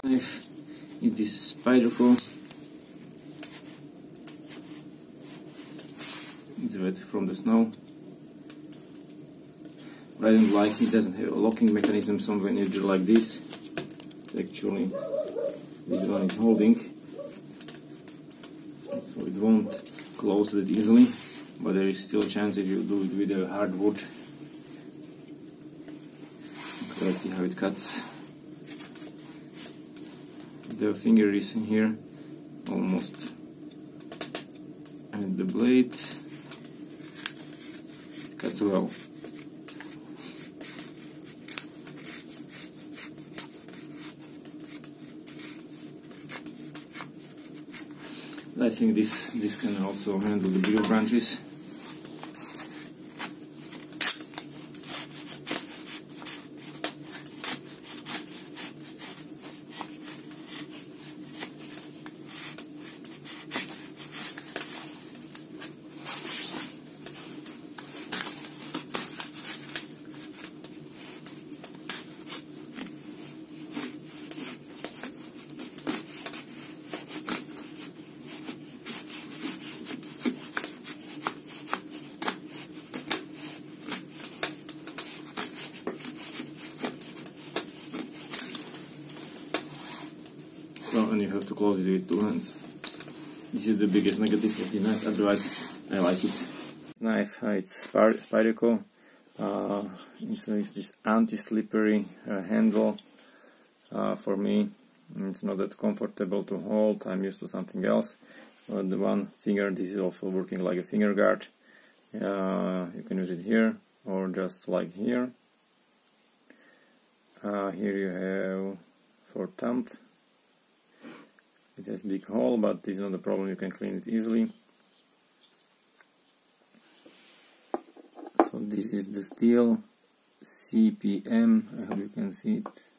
Knife is this Spyderco. It's wet from the snow. But I don't like it doesn't have a locking mechanism, so when you do like this, actually this one is holding, so it won't close that easily, but there is still a chance if you do it with a hard wood. Okay, let's see how it cuts. The finger is in here almost, and the blade cuts well. I think this can also handle the bigger branches. And you have to close it with two hands. This is the biggest negative of the knife, otherwise I like it. Knife, it's Spyderco. It's this anti-slippery handle. For me, it's not that comfortable to hold. I'm used to something else. The one finger, this is also working like a finger guard. You can use it here or just like here. Here you have for thumb. It has a big hole, but this is not a problem, you can clean it easily. So this is the steel CPM, I hope you can see it.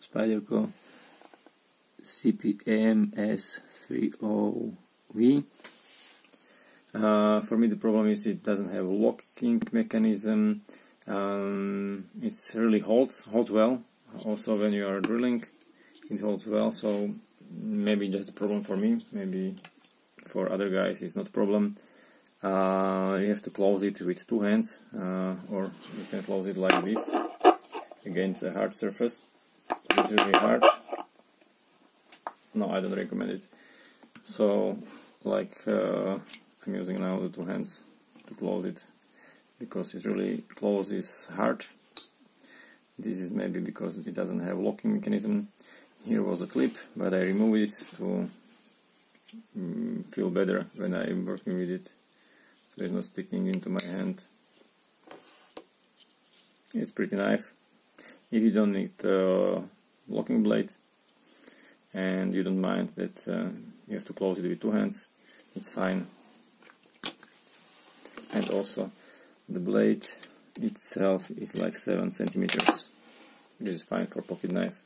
Spyderco CPM S30V. For me the problem is it doesn't have a locking mechanism. It's really holds well. Also when you are drilling it holds well, so maybe just a problem for me, maybe for other guys it's not a problem. You have to close it with two hands, or you can close it like this against a hard surface. It's really hard. No, I don't recommend it. So like I'm using now the two hands to close it, because it really closes hard. This is maybe because it doesn't have locking mechanism. Here was a clip, but I removed it to feel better when I'm working with it, so it's not sticking into my hand. It's pretty knife. If you don't need a locking blade and you don't mind that you have to close it with two hands, it's fine. And also the blade itself is like 7 centimeters. This is fine for pocket knife.